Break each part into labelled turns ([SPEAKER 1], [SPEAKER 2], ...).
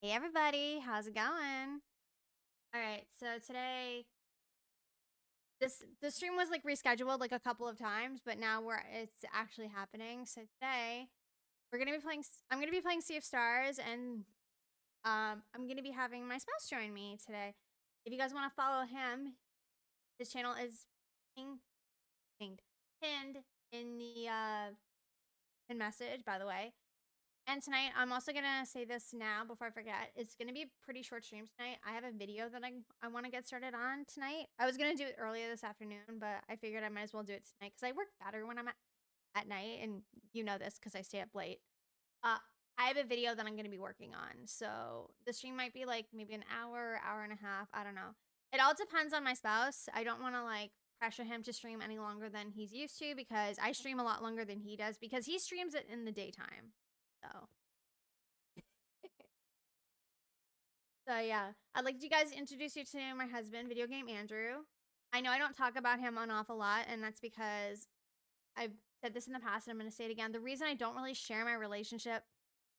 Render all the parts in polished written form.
[SPEAKER 1] Hey everybody, how's it going? All right, so today the stream was like rescheduled like a couple of times, but now it's actually happening. So today we're gonna be playing. I'm gonna be playing Sea of Stars, and I'm gonna be having my spouse join me today. If you guys want to follow him, his channel is pinged, pinned in the pin message. By the way, and tonight, I'm also going to say this now before I forget. It's going to be a pretty short stream tonight. I have a video that I want to get started on tonight. I was going to do it earlier this afternoon, but I figured I might as well do it tonight because I work better when I'm at night. And you know this because I stay up late. I have a video that I'm going to be working on. So the stream might be like maybe an hour, hour and a half. I don't know. It all depends on my spouse. I don't want to like pressure him to stream any longer than he's used to because I stream a lot longer than he does because he streams it in the daytime. So yeah, I'd like you guys to introduce you to my husband, Video Game Andrew. I know I don't talk about him an awful lot, and that's because I've said this in the past, and I'm going to say it again. The reason I don't really share my relationship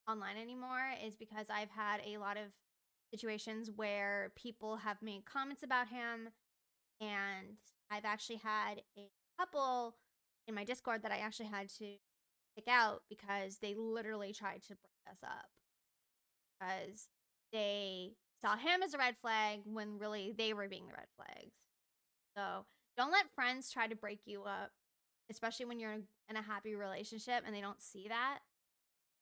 [SPEAKER 1] online anymore is because I've had a lot of situations where people have made comments about him, and I've actually had a couple in my Discord that I actually had to kick out because they literally tried to break us up because they saw him as a red flag when really they were being the red flags. So don't let friends try to break you up, especially when you're in a happy relationship and they don't see that.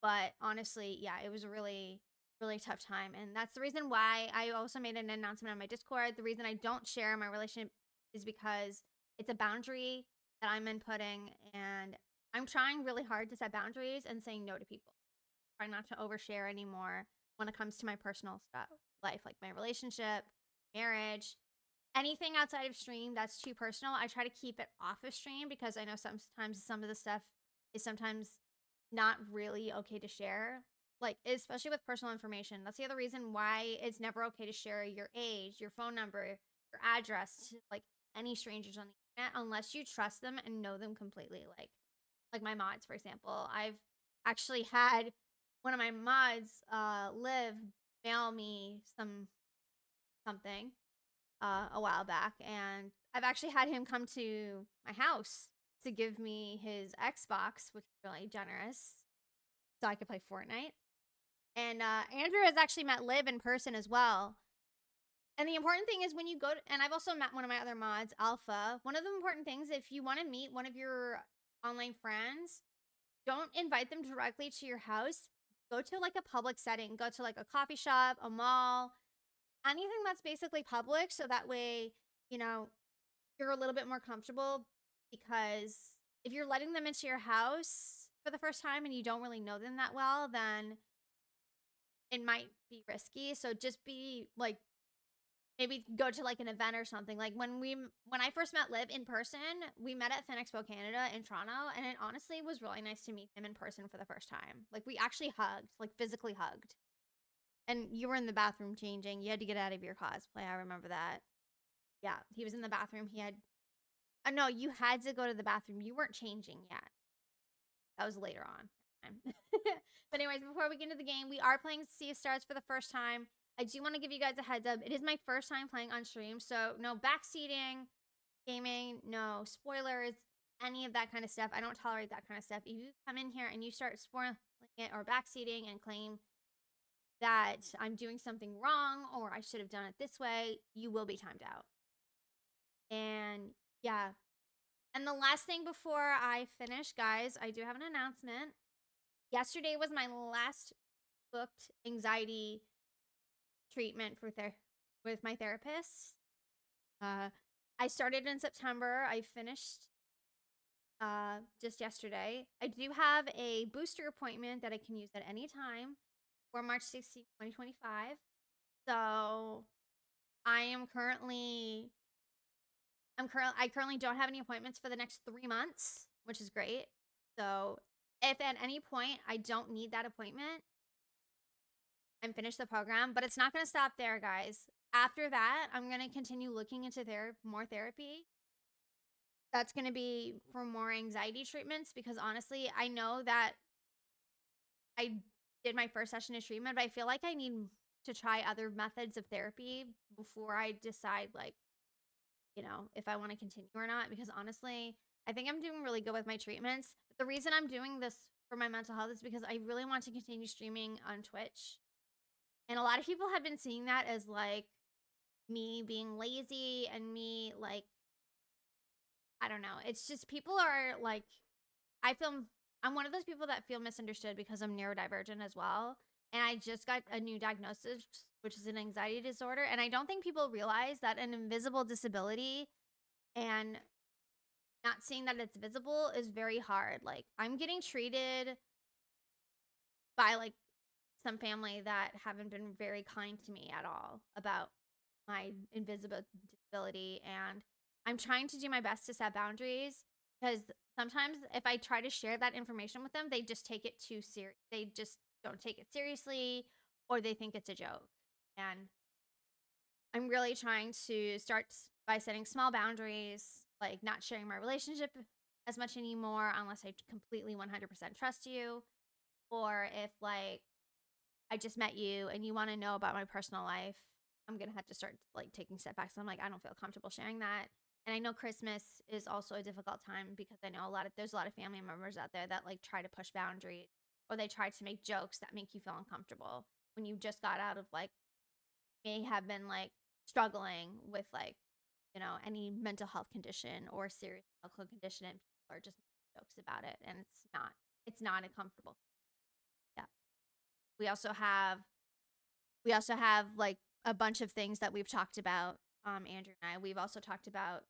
[SPEAKER 1] But honestly, yeah, it was a really, really tough time. And that's the reason why I also made an announcement on my Discord. The reason I don't share my relationship is because it's a boundary that I'm inputting, and I'm trying really hard to set boundaries and saying no to people. Try not to overshare anymore when it comes to my personal stuff, life, like my relationship, marriage, anything outside of stream that's too personal. I try to keep it off of stream because I know sometimes some of the stuff is sometimes not really okay to share. Like, especially with personal information. That's the other reason why it's never okay to share your age, your phone number, your address to like any strangers on the internet unless you trust them and know them completely. Like my mods, for example. I've actually had one of my mods, Liv, mail me something a while back, and I've actually had him come to my house to give me his Xbox, which is really generous, so I could play Fortnite. And Andrew has actually met Liv in person as well. And the important thing is when you go to, and I've also met one of my other mods, Alpha. One of the important things, if you want to meet one of your online friends, don't invite them directly to your house. Go to like a public setting. Go to like a coffee shop, a mall, anything that's basically public. So that way, you know, you're a little bit more comfortable because if you're letting them into your house for the first time and you don't really know them that well, then it might be risky. So just be like, maybe go to like an event or something. Like when I first met Liv in person, we met at FinExpo Canada in Toronto, and it honestly was really nice to meet him in person for the first time. Like we actually hugged, like physically hugged. And you were in the bathroom changing. You had to get out of your cosplay. I remember that. Yeah, he was in the bathroom. He had no, you had to go to the bathroom. You weren't changing yet. That was later on. But anyways, before we get into the game, we are playing Sea of Stars for the first time. I do want to give you guys a heads up. It is my first time playing on stream, so no backseating, gaming, no spoilers, any of that kind of stuff. I don't tolerate that kind of stuff. If you come in here and you start spoiling it or backseating and claim that I'm doing something wrong or I should have done it this way, you will be timed out. And yeah. And the last thing before I finish, guys, I do have an announcement. Yesterday was my last booked anxiety treatment with my therapist. I started in September. I finished just yesterday. I do have a booster appointment that I can use at any time for March 16th, 2025. So I currently don't have any appointments for the next 3 months, which is great. So if at any point I don't need that appointment, I'm finished the program, but it's not going to stop there, guys. After that, I'm going to continue looking into more therapy. That's going to be for more anxiety treatments because honestly, I know that I did my first session of treatment, but I feel like I need to try other methods of therapy before I decide, like, if I want to continue or not. Because honestly, I think I'm doing really good with my treatments. But the reason I'm doing this for my mental health is because I really want to continue streaming on Twitch. And a lot of people have been seeing that as like me being lazy and me like, I don't know. It's just people are like, I feel I'm one of those people that feel misunderstood because I'm neurodivergent as well. And I just got a new diagnosis, which is an anxiety disorder. And I don't think people realize that an invisible disability and not seeing that it's visible is very hard. Like, I'm getting treated by like some family that haven't been very kind to me at all about my invisible disability. And I'm trying to do my best to set boundaries because sometimes if I try to share that information with them, they just take it too serious. They just don't take it seriously or they think it's a joke. And I'm really trying to start by setting small boundaries, like not sharing my relationship as much anymore unless I completely 100% trust you. Or if like I just met you and you want to know about my personal life, I'm going to have to start like taking setbacks. I'm like, I don't feel comfortable sharing that. And I know Christmas is also a difficult time because I know there's a lot of family members out there that like try to push boundaries or they try to make jokes that make you feel uncomfortable when you just got out of like may have been like struggling with like, any mental health condition or serious medical condition and people are just making jokes about it and it's not a comfortable. Yeah. We also have like a bunch of things that we've talked about, Andrew and I. We've also talked about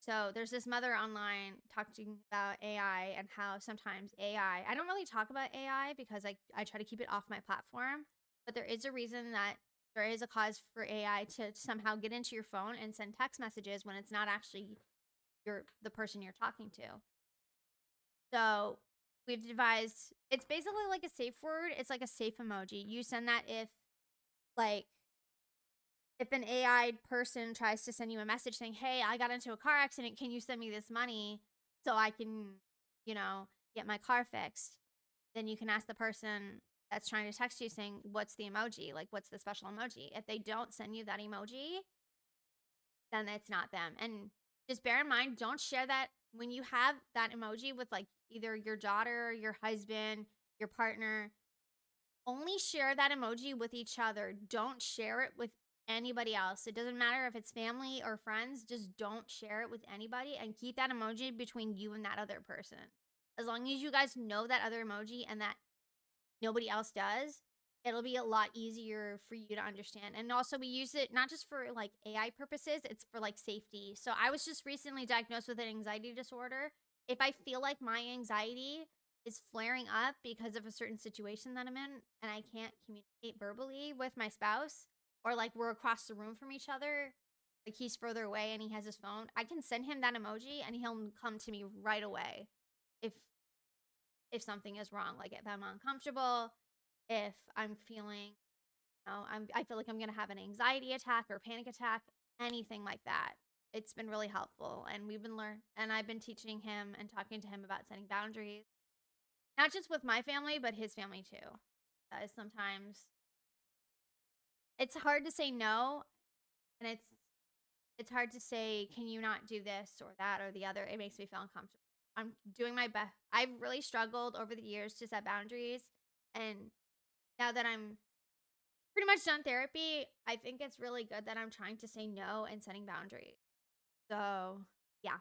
[SPEAKER 1] so there's this mother online talking about AI and how sometimes I don't really talk about AI because I try to keep it off my platform, but there is a reason that there is a cause for AI to somehow get into your phone and send text messages when it's not actually the person you're talking to. So we've devised it's basically like a safe word. It's like a safe emoji. You send that like if an AI person tries to send you a message saying, "Hey, I got into a car accident. Can you send me this money so I can, get my car fixed?" Then you can ask the person that's trying to text you saying, "What's the emoji? Like, what's the special emoji?" If they don't send you that emoji, then it's not them. And just bear in mind, don't share that when you have that emoji with like either your daughter, your husband, your partner. Only share that emoji with each other. Don't share it with anybody else. It doesn't matter if it's family or friends, just don't share it with anybody and keep that emoji between you and that other person. As long as you guys know that other emoji and that nobody else does, it'll be a lot easier for you to understand. And also, we use it not just for like AI purposes, it's for like safety. So, I was just recently diagnosed with an anxiety disorder. If I feel like my anxiety is flaring up because of a certain situation that I'm in and I can't communicate verbally with my spouse, or like we're across the room from each other, like he's further away and he has his phone, I can send him that emoji and he'll come to me right away if something is wrong, like if I'm uncomfortable, if I'm feeling, I feel like I'm gonna have an anxiety attack or panic attack, anything like that. It's been really helpful, and I've been teaching him and talking to him about setting boundaries, not just with my family, but his family too. Sometimes it's hard to say no, and it's hard to say, can you not do this or that or the other? It makes me feel uncomfortable. I'm doing my best. I've really struggled over the years to set boundaries. And now that I'm pretty much done therapy, I think it's really good that I'm trying to say no and setting boundaries. So, yeah.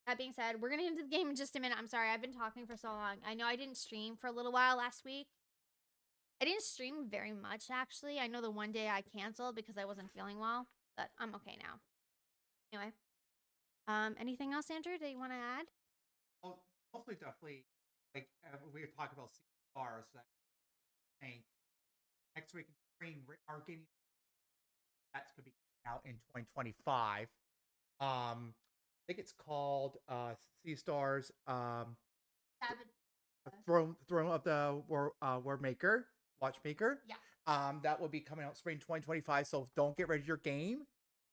[SPEAKER 1] That being said, we're going to get into the game in just a minute. I'm sorry, I've been talking for so long. I know I didn't stream for a little while last week. I didn't stream very much, actually. I know the one day I canceled because I wasn't feeling well, but I'm okay now. Anyway. Anything else, Andrew, that you want to add?
[SPEAKER 2] Well, mostly definitely like we were talking about stars that saying next week are getting that's going to be coming out in 2025. I think it's called Sea Stars Throne of the War Maker Watchmaker.
[SPEAKER 1] Yeah.
[SPEAKER 2] That will be coming out spring 2025. So don't get rid of your game.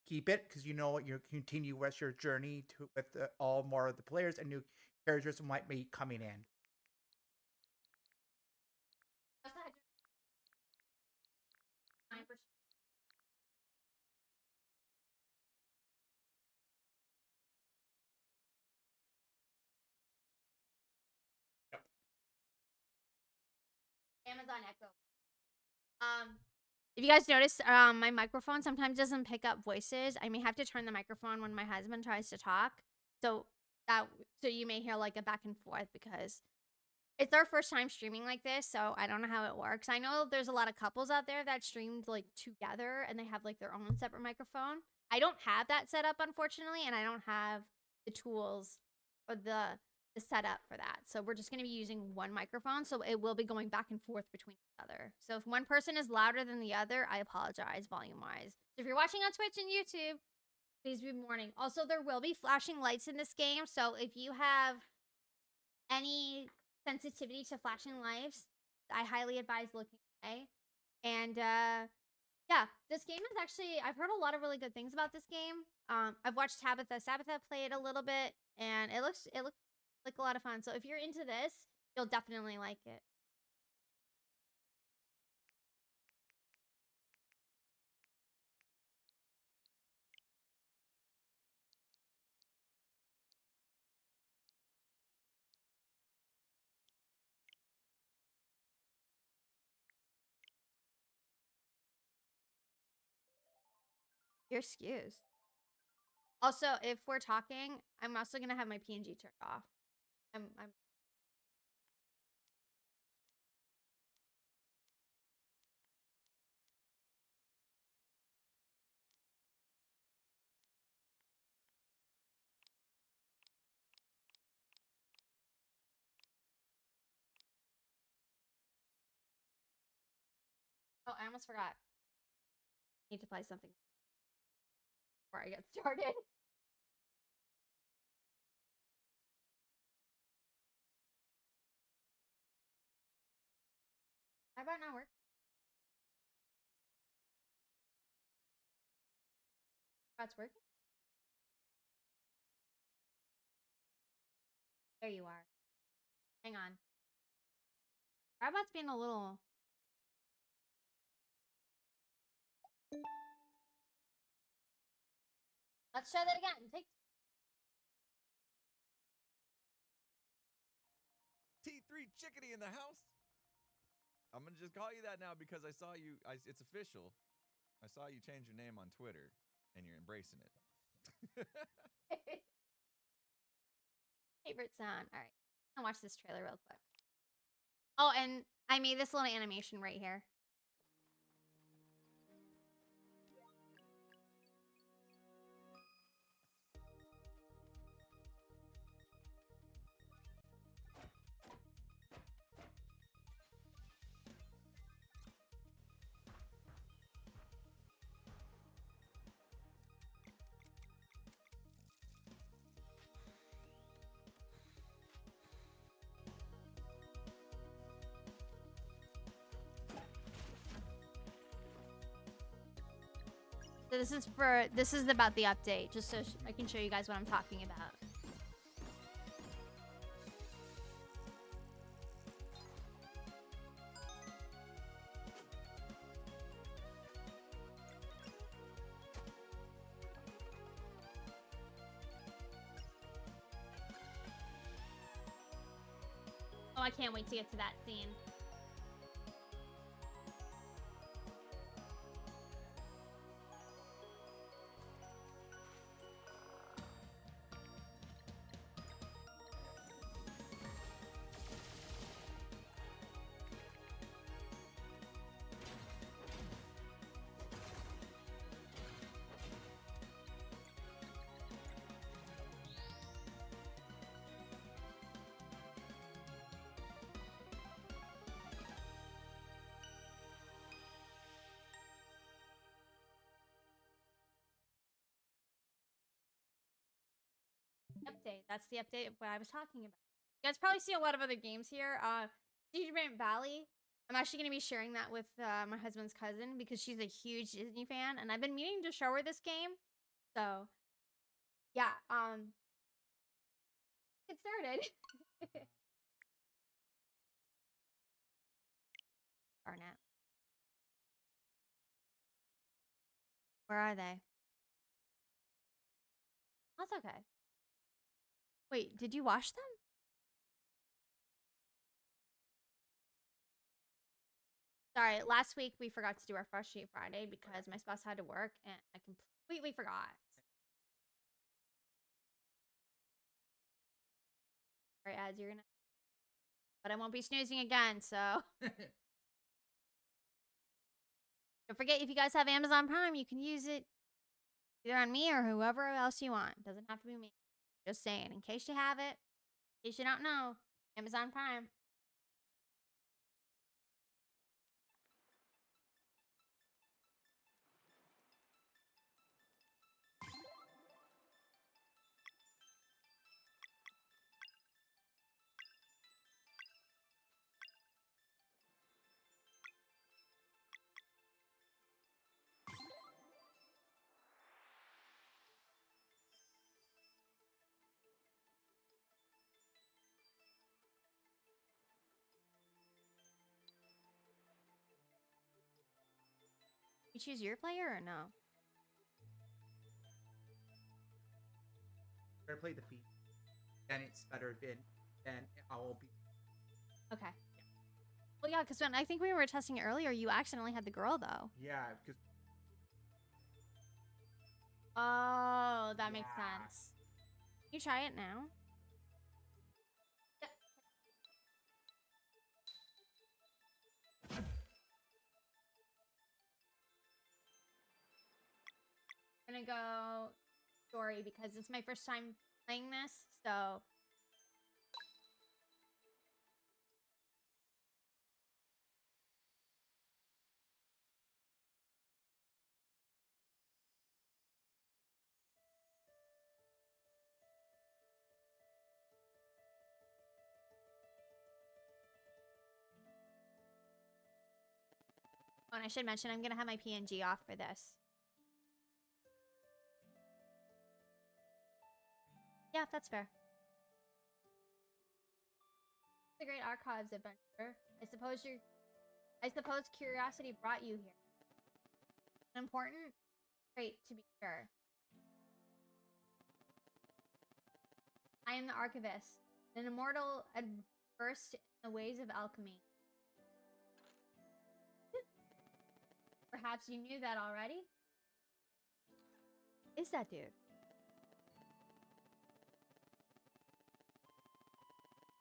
[SPEAKER 2] Keep it because you know you continue with your journey with all more of the players and new characters might be coming in.
[SPEAKER 1] Amazon Echo. If you guys notice, my microphone sometimes doesn't pick up voices. I may have to turn the microphone when my husband tries to talk. So that so you may hear like a back and forth because it's our first time streaming like this, so I don't know how it works. I know there's a lot of couples out there that streamed like together and they have like their own separate microphone. I don't have that set up, unfortunately, and I don't have the tools or the setup for that. So we're just going to be using one microphone, so it will be going back and forth between each other. So if one person is louder than the other, I apologize volume-wise. So if you're watching on Twitch and YouTube, please be warning. Also, there will be flashing lights in this game, so if you have any sensitivity to flashing lights, I highly advise looking away. And yeah, this game is actually, I've heard a lot of really good things about this game. I've watched Tabitha play it a little bit, and it looks like a lot of fun. So if you're into this, you'll definitely like it. Your excuse. Also, if we're talking, I'm also gonna have my PNG turned off. I'm Oh, I almost forgot. I need to play something before I get started. How about not work? That's working. There you are. Hang on. Robot's being a little. Let's try that again. Take.
[SPEAKER 3] T3 Chickadee in the house. I'm gonna just call you that now because I saw you. It's official. I saw you change your name on Twitter, and you're embracing it.
[SPEAKER 1] Favorite sound. All right. I'll watch this trailer real quick. Oh, and I made this little animation right here. So this is about the update, just so I can show you guys what I'm talking about. Oh, I can't wait to get to that scene. Update. That's the update of what I was talking about. You guys probably see a lot of other games here. Judgment Valley. I'm actually going to be sharing that with my husband's cousin because she's a huge Disney fan, and I've been meaning to show her this game. So, yeah. Get started. Darn it. Where are they? That's okay. Wait, did you wash them? Sorry, last week we forgot to do our Fresh Sheet Friday because my spouse had to work and I completely forgot. Sorry, ads, you're gonna. But I won't be snoozing again, so. Don't forget, if you guys have Amazon Prime, you can use it either on me or whoever else you want. Doesn't have to be me. Just saying, in case you have it, in case you don't know, Amazon Prime. You choose your player or no?
[SPEAKER 2] Better play the feet. Then it's better than I will be.
[SPEAKER 1] Okay. Well, yeah, because when I think we were testing it earlier, you accidentally had the girl, though.
[SPEAKER 2] Yeah, because
[SPEAKER 1] Oh, that makes
[SPEAKER 2] Yeah.
[SPEAKER 1] sense. Can you try it now? I'm gonna go story because it's my first time playing this, so. Oh, and I should mention, I'm gonna have my PNG off for this. Yeah, that's fair. It's a great archives adventure. I suppose curiosity brought you here. An important trait to be sure. I am the archivist, an immortal versed in the ways of alchemy. Perhaps you knew that already? Is that dude?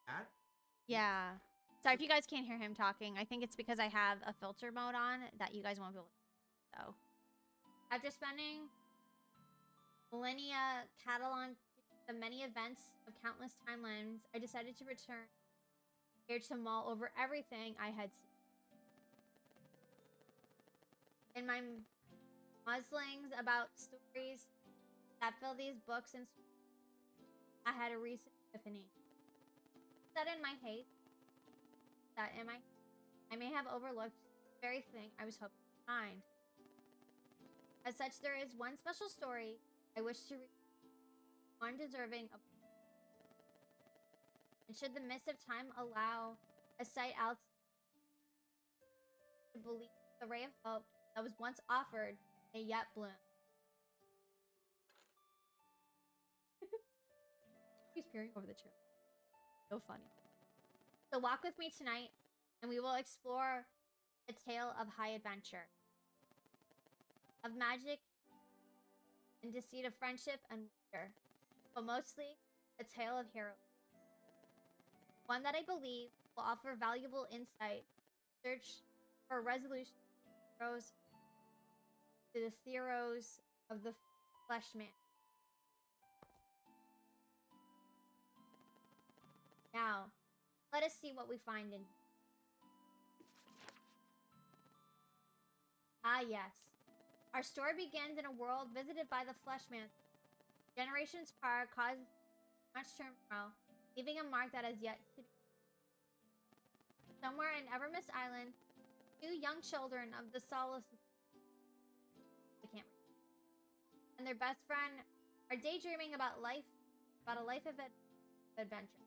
[SPEAKER 2] that.
[SPEAKER 1] Yeah. Sorry if you guys can't hear him talking. I think it's because I have a filter mode on that you guys won't be able to. So, after spending millennia cataloging the many events of countless timelines, I decided to return here to mull over everything I had seen. In my muslings about stories that fill these books and I had a recent epiphany. That in my haste, I may have overlooked the very thing I was hoping to find. As such, there is one special story I wish to read, one deserving of. And should the mist of time allow a sight out to believe the ray of hope that was once offered may yet bloom. He's peering over the chair. So funny. So walk with me tonight, and we will explore a tale of high adventure, of magic and deceit, of friendship and wonder, but mostly a tale of heroes. One that I believe will offer valuable insight, search for a resolution to the theros of the flesh man. Now, let us see what we find in. Ah, yes. Our story begins in a world visited by the Fleshman. Generations prior caused much turmoil, leaving a mark that has yet to be. Somewhere in Evermist Island, two young children of the Solace. I can't read. And their best friend are daydreaming about a life of adventure.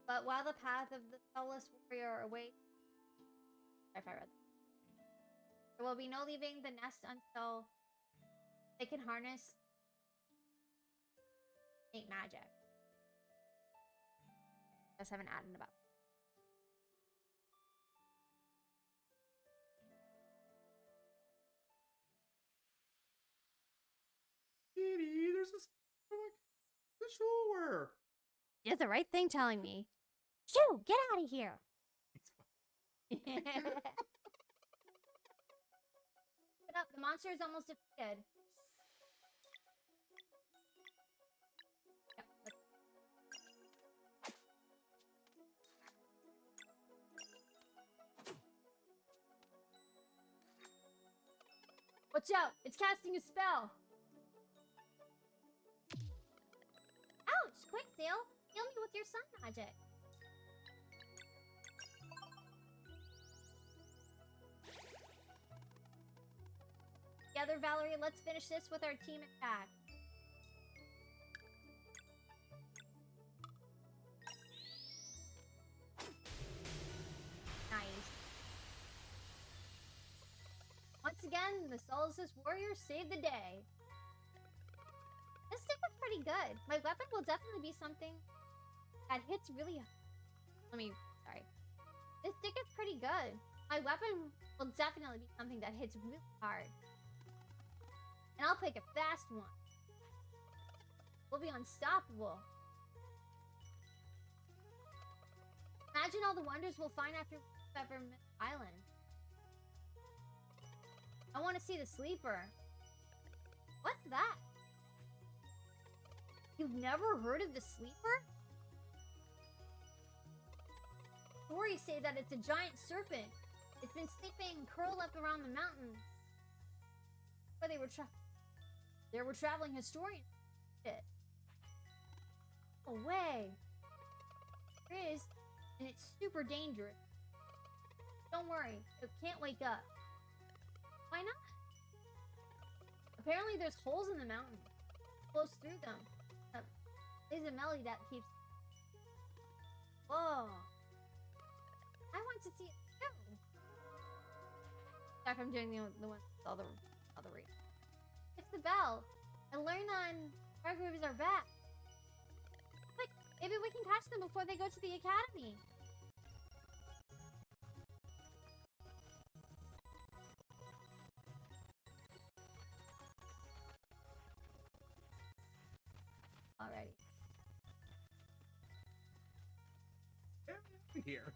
[SPEAKER 1] But while the path of the Solace warrior awaits, if I read that. There will be no leaving the nest until they can harness innate magic. I just haven't added about.
[SPEAKER 2] sure.
[SPEAKER 1] You did the right thing telling me. Shoo, get out of here. Get up, the monster is almost defeated. Yep, watch out, it's casting a spell. Ouch, quick, Seal. Heal me with your sun magic. Together, Valerie, let's finish this with our team attack. Nice. Once again, the Solstice Warriors saved the day. This stick is pretty good. My weapon will definitely be something that hits really... Sorry. This stick is pretty good. My weapon will definitely be something that hits really hard. And I'll pick a fast one. We'll be unstoppable. Imagine all the wonders we'll find after Peppermint Island. I want to see the sleeper. What's that? You've never heard of the sleeper? Stories say that it's a giant serpent. It's been sleeping curled up around the mountains. Where there were traveling historians. No way. There is, and it's super dangerous. Don't worry, it can't wake up. Why not? Apparently there's holes in the mountain. Close through them. There's a melody that keeps... Whoa. I want to see it too. Sorry if I'm doing the one with all the reasons. It's the bell. I learned on Arguers are back. Quick, maybe we can catch them before they go to the academy. Alrighty.
[SPEAKER 2] Here.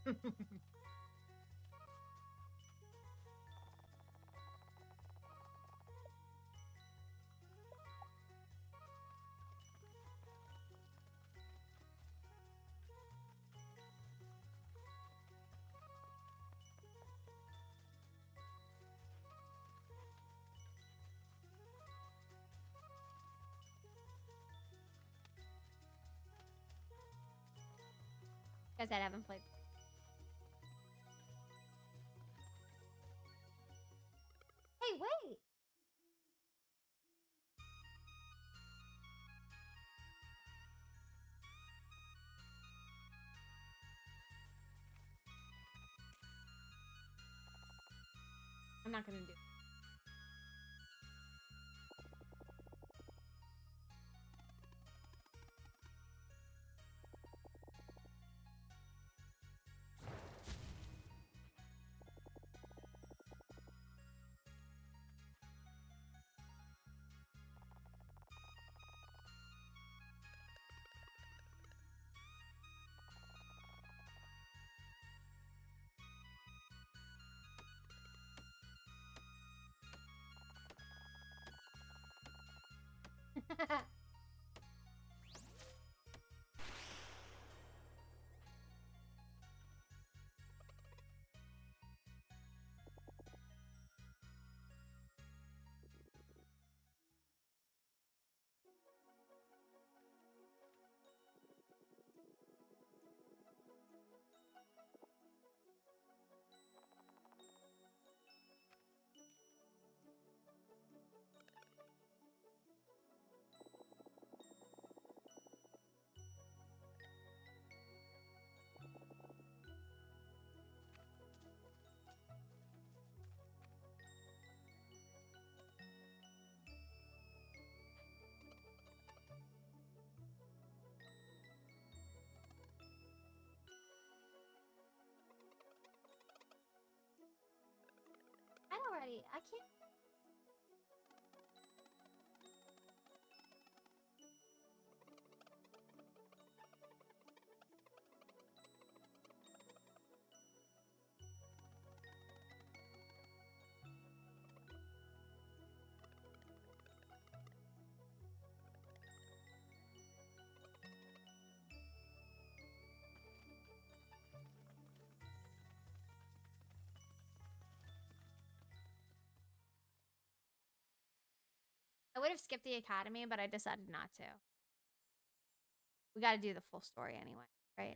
[SPEAKER 1] Guys, I haven't played. Hey, wait! I'm not gonna do it. Already, I can't. I would have skipped the academy, but I decided not to. We got to do the full story anyway, right?
[SPEAKER 2] Yeah.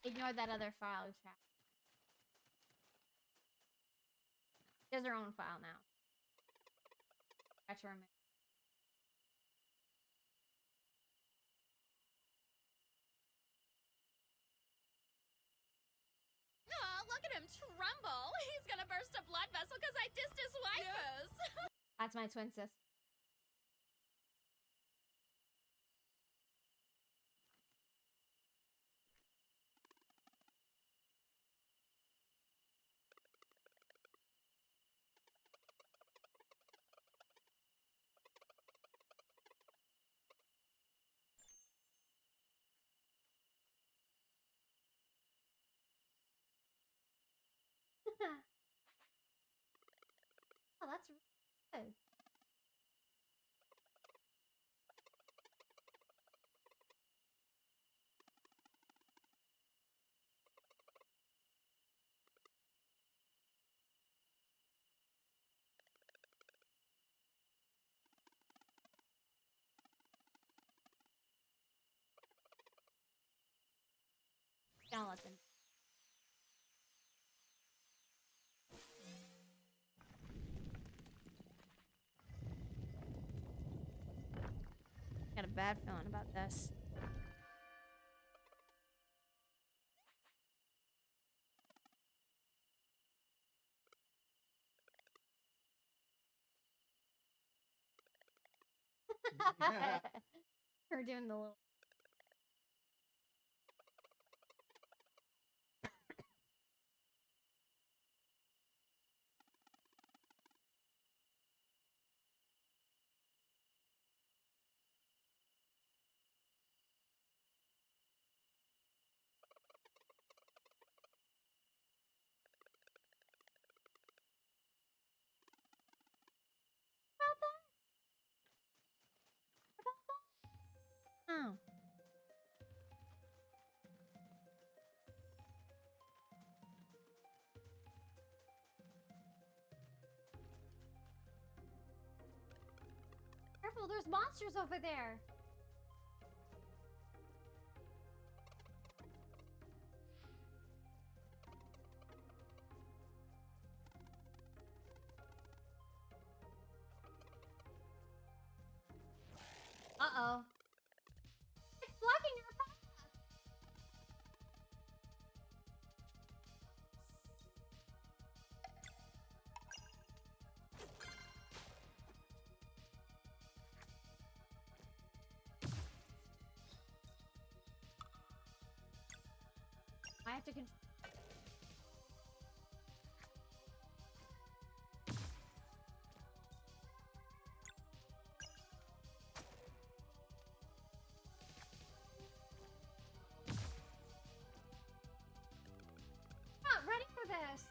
[SPEAKER 1] Ignore that other file chat. She has her own file now. Got your remove.
[SPEAKER 4] Oh, look at him tremble. He's gonna burst a blood vessel because I dissed his waifus.
[SPEAKER 1] That's my twin sis. Oh, that's really good. Skeleton. Got a bad feeling about this. We're doing the little. Oh. Careful, there's monsters over there. Uh-oh. It's blocking our path. I have to control. Not ready for this.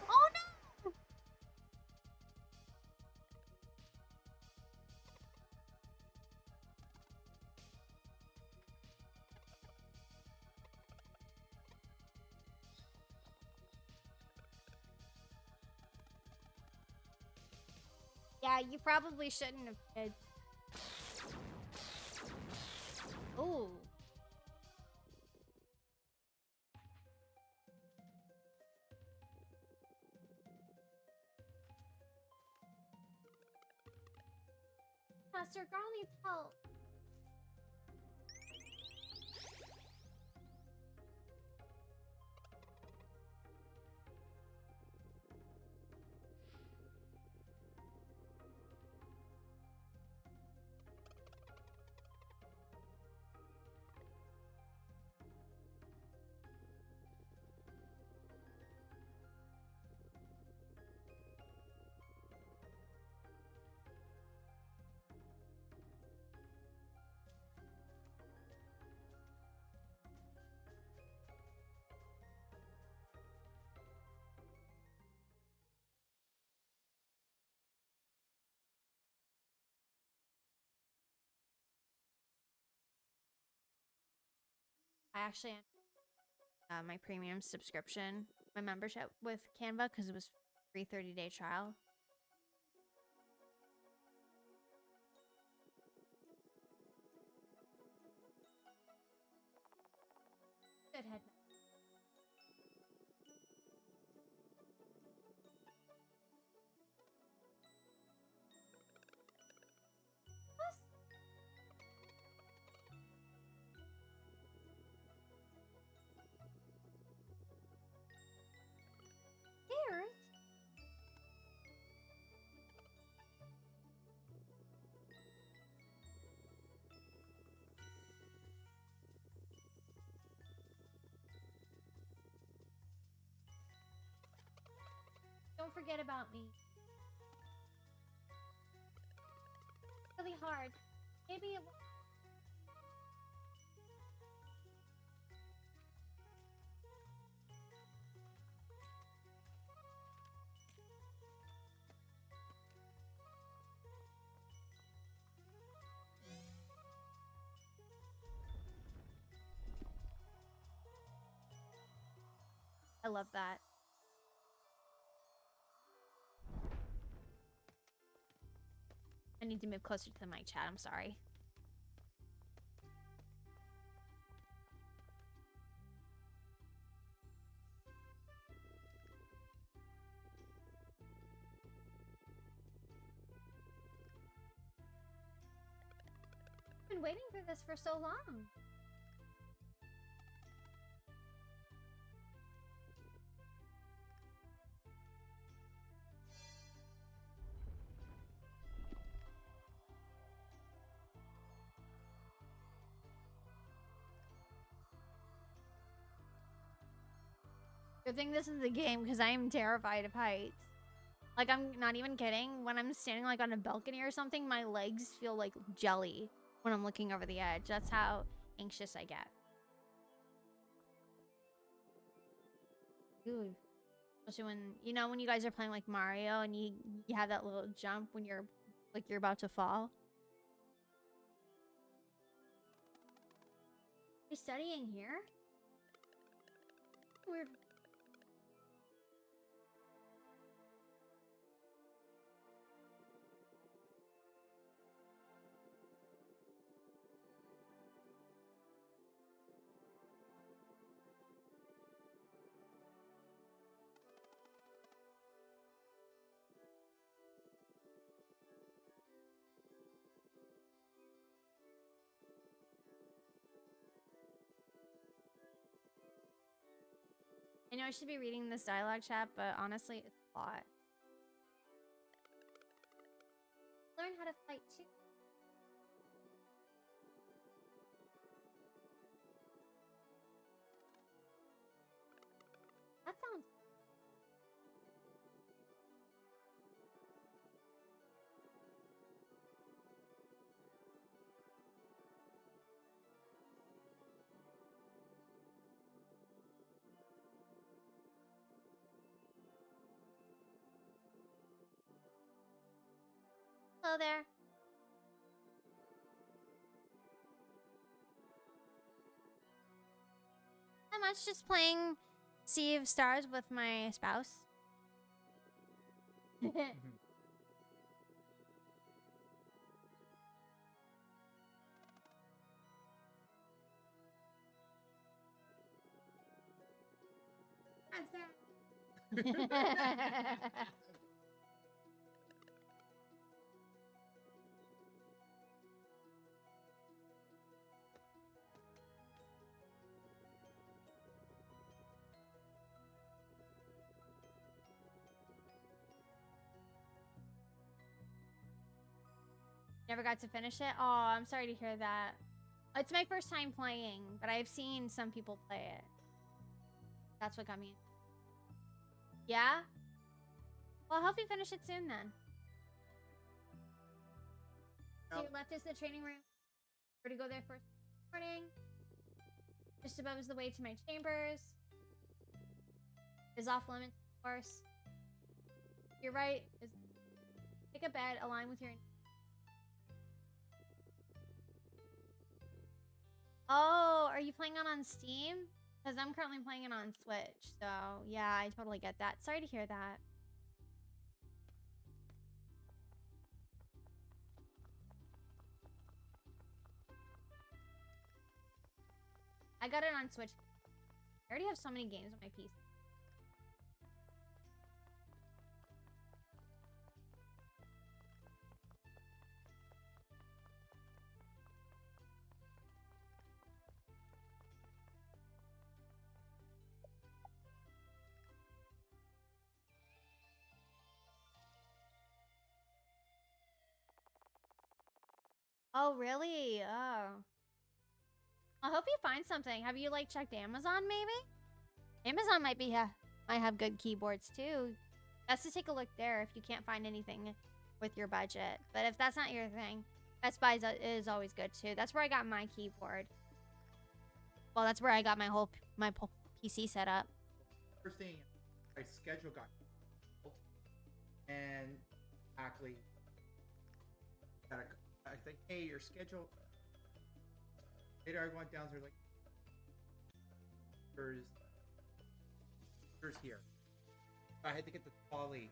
[SPEAKER 1] Oh no! Yeah, you probably shouldn't have kids. Ooh. Master Girl needs help. I actually my premium subscription, my membership with Canva because it was free 30-day trial. Good head. Earth? Don't forget about me. Really hard. Maybe it. I love that. I need to move closer to the mic chat. I'm sorry. I've been waiting for this for so long. Good thing this is a game because I am terrified of heights. Like, I'm not even kidding. When I'm standing like on a balcony or something, my legs feel like jelly when I'm looking over the edge. That's how anxious I get. Ooh. Especially when, you know, when you guys are playing like Mario and you have that little jump when you're like you're about to fall. Are you studying here? Weird. I know I should be reading this dialogue chat, but honestly, it's a lot. Learn how to fight too. That sounds. Hello there. Not much, just playing Sea of Stars with my spouse. Never got to finish it? Oh, I'm sorry to hear that. It's my first time playing, but I've seen some people play it. That's what got me. Yeah? Well, I'll help you finish it soon then. To your left is the training room. Where to go there first morning. Just above is the way to my chambers. Is off limits, of course. Your right is pick a bed, align with your Oh, are you playing it on Steam? Because I'm currently playing it on Switch. So, yeah, I totally get that. Sorry to hear that. I got it on Switch. I already have so many games on my PC. Oh, really? Oh. I hope you find something. Have you, like, checked Amazon, maybe? Amazon might have good keyboards, too. Best to take a look there if you can't find anything with your budget. But if that's not your thing, Best Buy is always good, too. That's where I got my keyboard. Well, that's where I got my PC set up.
[SPEAKER 2] First thing, my schedule got canceled, and actually, I think, hey, your schedule. Later, I went down there like, there's here. So I had to get the trolley.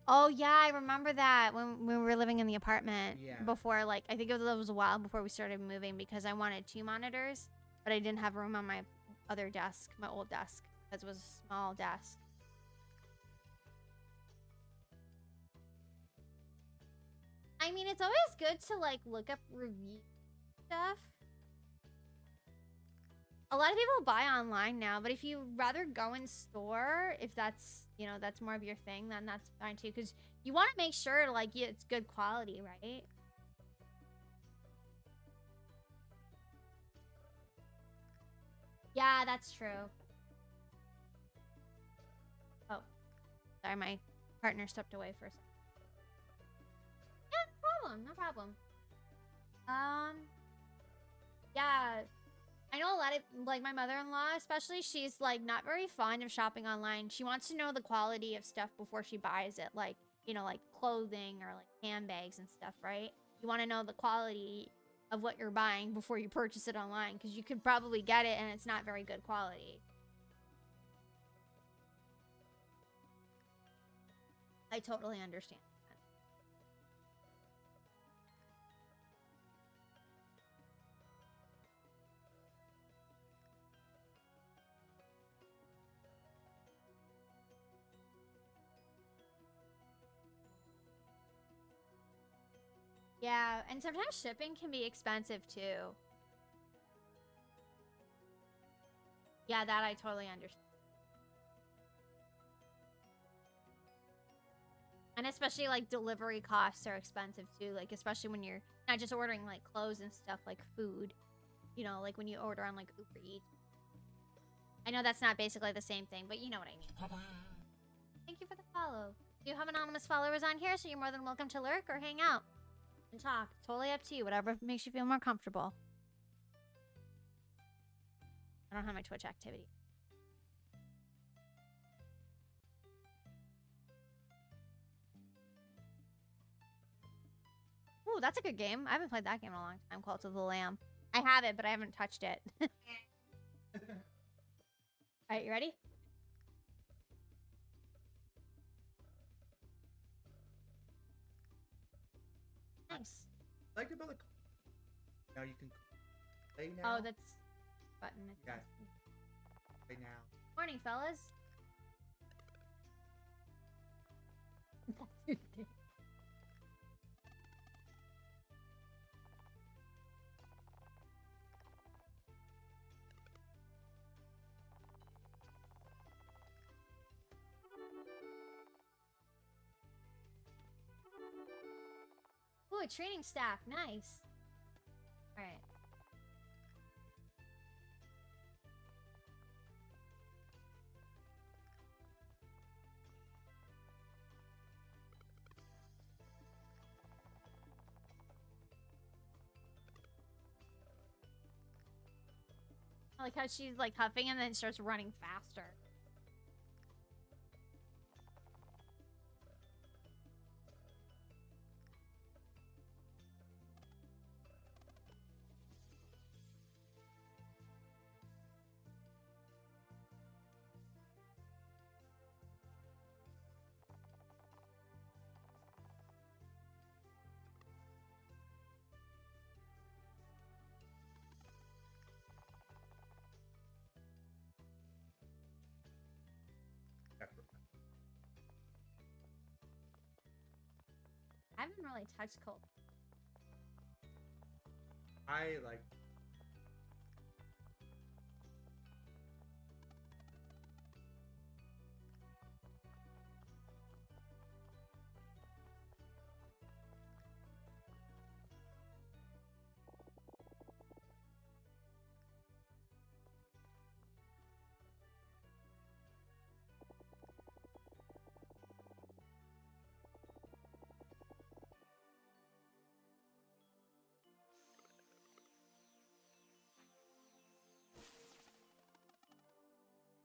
[SPEAKER 1] Oh, yeah, I remember that when we were living in the apartment.
[SPEAKER 2] Yeah.
[SPEAKER 1] Before, like, I think it was a while before we started moving because I wanted 2 monitors, but I didn't have room on my other desk, my old desk, because it was a small desk. I mean, it's always good to, like, look up review stuff. A lot of people buy online now, but if you rather go in store, if that's, you know, that's more of your thing, then that's fine too. Because you want to make sure, like, it's good quality, right? Yeah, that's true. Oh, sorry, my partner stepped away for a second. Yeah, no problem, no problem. Yeah. I know a lot of, like, my mother-in-law, especially, she's, like, not very fond of shopping online. She wants to know the quality of stuff before she buys it. Like, you know, like clothing or, like, handbags and stuff, right? You want to know the quality of what you're buying before you purchase it online, because you could probably get it and it's not very good quality. I totally understand. Yeah, and sometimes shipping can be expensive too. Yeah, that I totally understand. And especially, like, delivery costs are expensive too. Like, especially when you're not just ordering, like, clothes and stuff, like food. You know, like when you order on, like, Uber Eats. I know that's not basically the same thing, but you know what I mean. Thank you for the follow. You have anonymous followers on here, so you're more than welcome to lurk or hang out and talk. Totally up to you. Whatever makes you feel more comfortable. I don't have my Twitch activity. Ooh, that's a good game. I haven't played that game in a long time. Cult of the Lamb. I have it, but I haven't touched it. Alright, you ready? Nice.
[SPEAKER 2] I like about the now you can play now.
[SPEAKER 1] Oh, that's button.
[SPEAKER 2] Yeah. Play now.
[SPEAKER 1] Morning, fellas. Ooh, a training staff. Nice. Alright. I like how she's, like, huffing and then starts running faster. haven't really touched cold.
[SPEAKER 2] I like.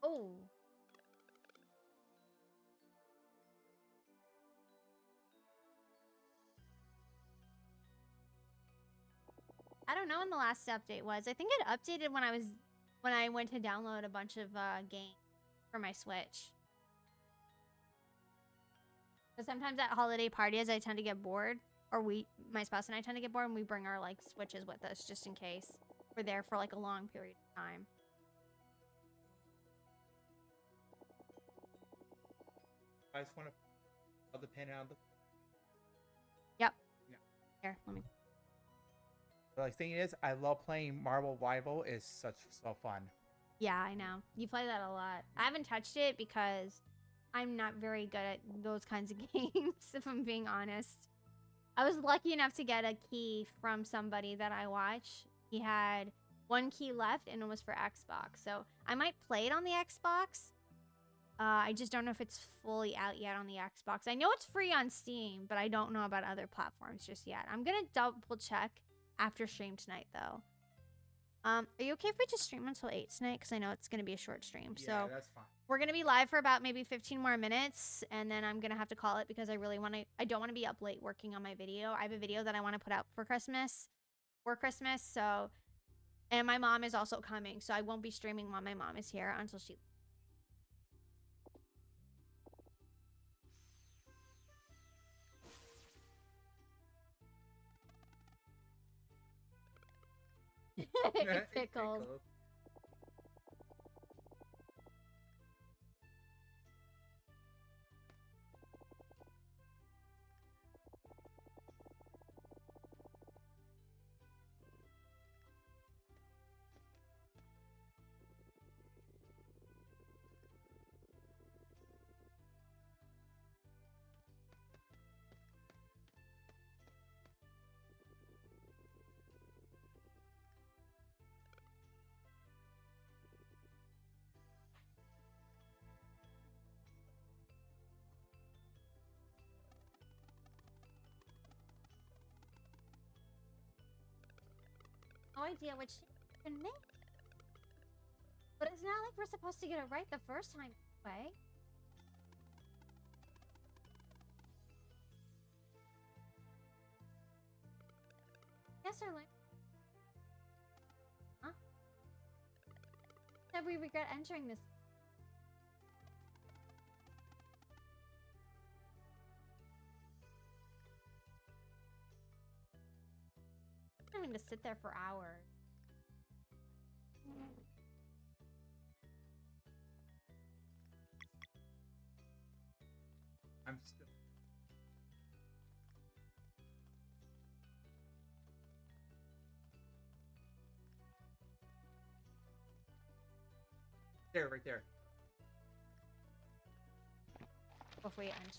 [SPEAKER 1] Oh. I don't know when the last update was. I think it updated when I went to download a bunch of games for my Switch. But sometimes at holiday parties I tend to get bored, or my spouse and I tend to get bored, and we bring our like Switches with us just in case we're there for like a long period of time.
[SPEAKER 2] I just want to put the pin out of the.
[SPEAKER 1] Yep.
[SPEAKER 2] Yeah.
[SPEAKER 1] Here, let me.
[SPEAKER 2] But like thing is, I love playing Marvel Rival. Is so fun.
[SPEAKER 1] Yeah, I know. You play that a lot. I haven't touched it because I'm not very good at those kinds of games, if I'm being honest. I was lucky enough to get a key from somebody that I watch. He had one key left, and it was for Xbox. So I might play it on the Xbox. I just don't know if it's fully out yet on the Xbox. I know it's free on Steam, but I don't know about other platforms just yet. I'm going to double check after stream tonight, though. Are you okay if we just stream until 8 tonight? Because I know it's going to be a short stream.
[SPEAKER 2] Yeah,
[SPEAKER 1] so
[SPEAKER 2] that's fine.
[SPEAKER 1] we're going to be live for about maybe 15 more minutes, and then I'm going to have to call it because I don't want to be up late working on my video. I have a video that I want to put out for Christmas, so, and my mom is also coming, so I won't be streaming while my mom is here until she... Pickles. No idea which you can make. But it's not like we're supposed to get it right the first time anyway. Yes, or like... Huh? Said we regret entering this. I'm having to sit there for hours.
[SPEAKER 2] I'm still. There, right there.
[SPEAKER 1] Before you end.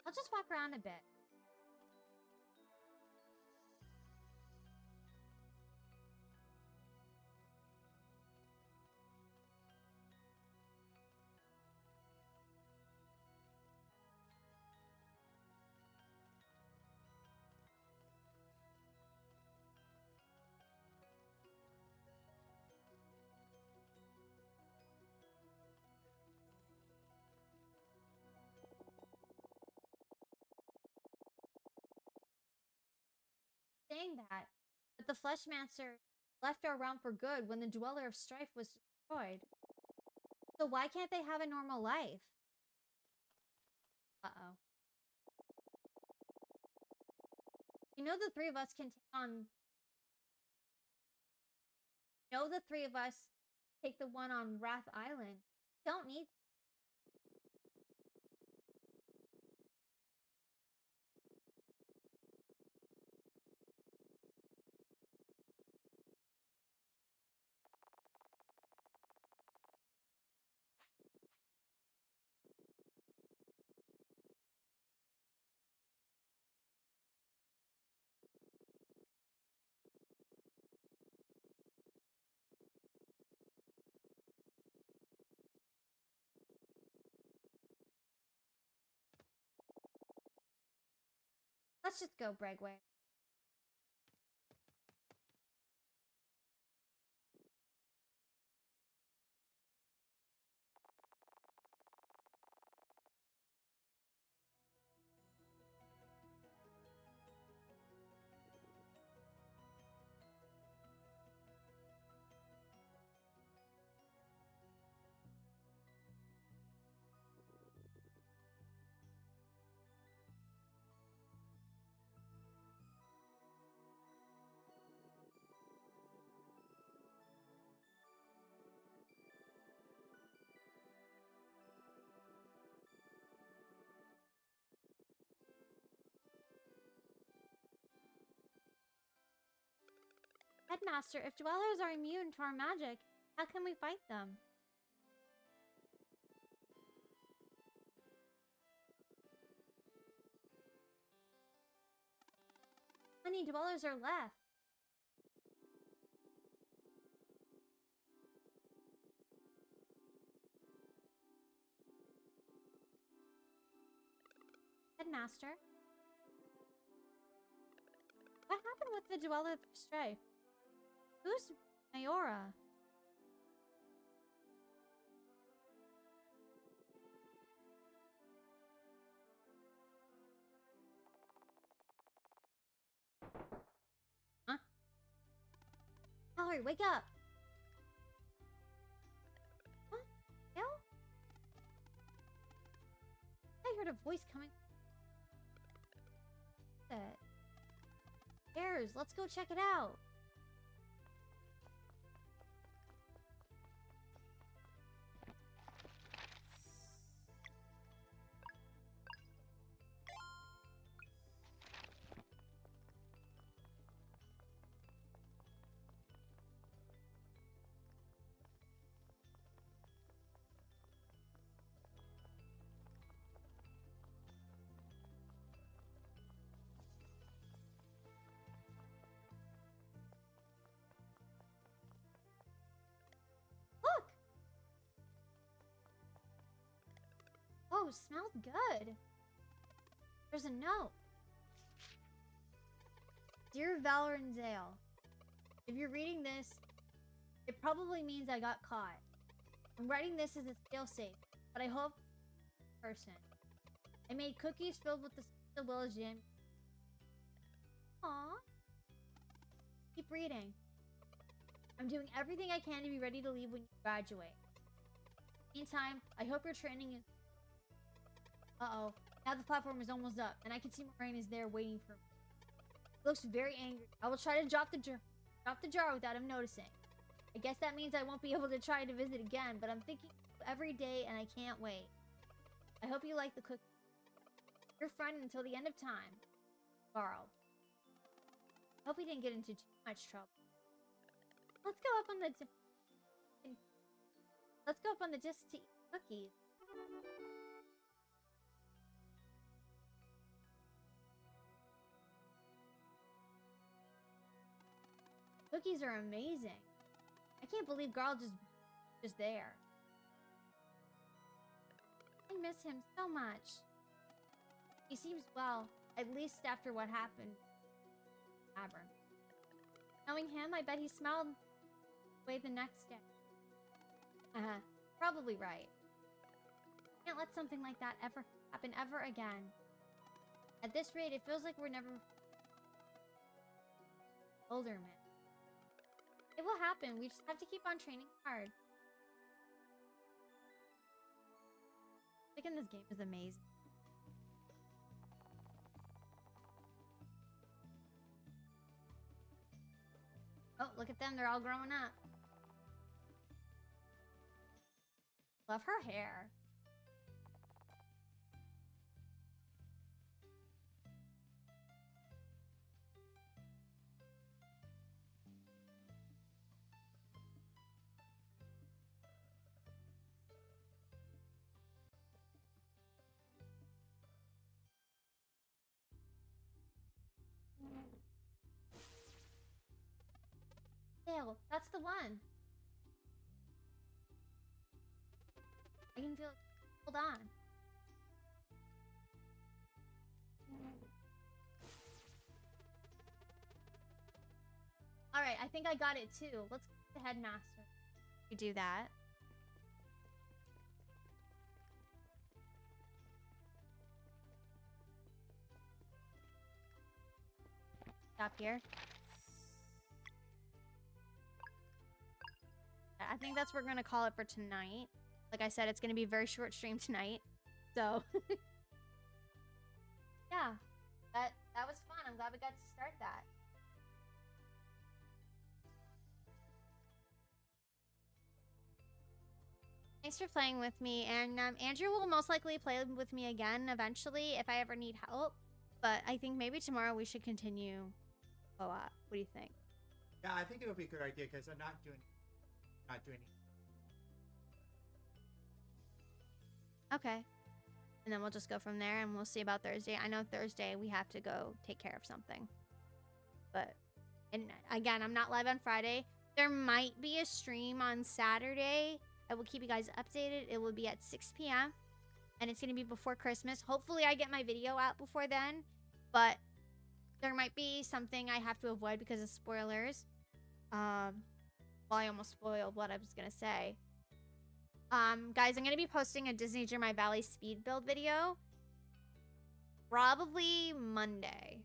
[SPEAKER 1] I'll just walk around a bit. Saying that, but the Fleshmancer left our realm for good when the Dweller of Strife was destroyed. So why can't they have a normal life? Uh-oh. You know the three of us can take on... You know the three of us take the one on Wrath Island. Don't need... Let's just go Bregway. Headmaster, if dwellers are immune to our magic, how can we fight them? How many dwellers are left? Headmaster? What happened with the Dweller of Strife? Who's Mayora? Huh? Valerie, wake up! Huh? Ew? I heard a voice coming. That. Stairs, let's go check it out. Look! Oh, smells good. There's a note. Dear Valor and Zale, if you're reading this, it probably means I got caught. I'm writing this as a failsafe, but I hope person. I made cookies filled with the village jam. Aww. Keep reading. I'm doing everything I can to be ready to leave when you graduate. Meantime, I hope your training is... Uh-oh. Now the platform is almost up, and I can see Moraine is there waiting for me. He looks very angry. I will try to drop the jar without him noticing. I guess that means I won't be able to try to visit again, but I'm thinking every day and I can't wait. I hope you like the cookie. Your friend until the end of time. Carl. Hope we didn't get into too much trouble. Let's go up on the disc to eat cookies. Cookies are amazing. I can't believe Garl just there. I miss him so much. He seems well, at least after what happened. Tavern. Knowing him, I bet he smiled away the next day. Probably right. Can't let something like that ever happen ever again. At this rate, it feels like we're never older men. It will happen. We just have to keep on training hard. music in this game is amazing. Oh, look at them. They're all growing up. Love her hair. Ew, that's the one. I can feel it. Hold on. Alright, I think I got it too. Let's go to the headmaster. You do that. Stop here. I think that's what we're gonna call it for tonight. Like I said, it's gonna be a very short stream tonight. So yeah. That was fun. I'm glad we got to start that. Thanks for playing with me, and Andrew will most likely play with me again eventually if I ever need help. But I think maybe tomorrow we should continue co-op. What do you think?
[SPEAKER 2] Yeah, I think it would be a good idea because I'm not doing
[SPEAKER 1] Okay. And then we'll just go from there and we'll see about Thursday. I know Thursday we have to go take care of something. But, and again, I'm not live on Friday. There might be a stream on Saturday. I will keep you guys updated. It will be at 6 p.m. And it's going to be before Christmas. Hopefully I get my video out before then. But there might be something I have to avoid because of spoilers. Well, I almost spoiled what I was going to say. Guys, I'm going to be posting a Disney Dream My Valley speed build video. Probably Monday.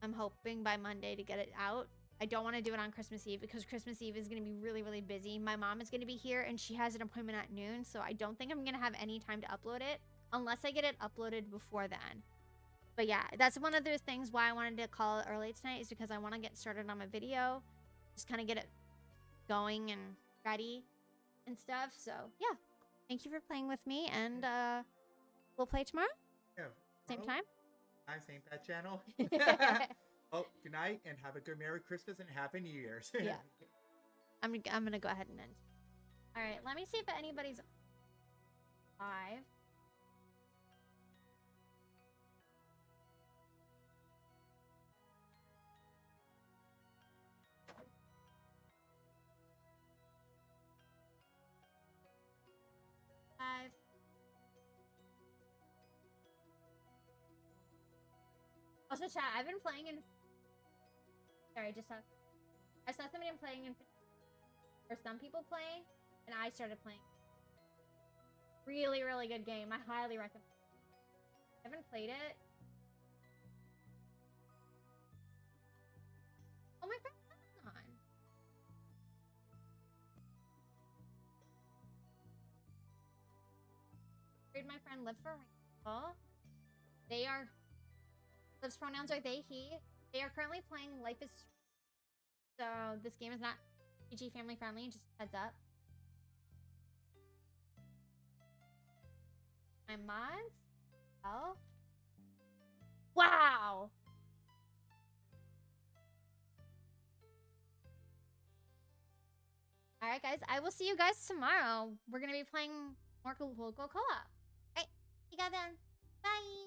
[SPEAKER 1] I'm hoping by Monday to get it out. I don't want to do it on Christmas Eve because Christmas Eve is going to be really, really busy. My mom is going to be here and she has an appointment at noon. So I don't think I'm going to have any time to upload it unless I get it uploaded before then. But yeah, that's one of the things why I wanted to call it early tonight is because I want to get started on my video. Just kind of get it going and ready and stuff. So yeah. Thank you for playing with me, and we'll play tomorrow?
[SPEAKER 2] Yeah.
[SPEAKER 1] Same time?
[SPEAKER 2] Hi, same bad channel. Oh, good night, and have a good Merry Christmas and Happy New Year's.
[SPEAKER 1] Yeah. I'm going to go ahead and end. All right, let me see if anybody's live. Live. Also, chat, I've been playing in... Sorry, I saw somebody playing in... Or some people playing, and I started playing. Really, really good game. I highly recommend it. I haven't played it. Oh, my friend's on. My friend Liv for Rainbow. They are... Liv's pronouns are they, he. They are currently playing Life is... So, this game is not PG family friendly, just heads up. My mods? Oh. Wow! Alright, guys. I will see you guys tomorrow. We're gonna be playing more local co-op. Alright. See you guys then. Bye!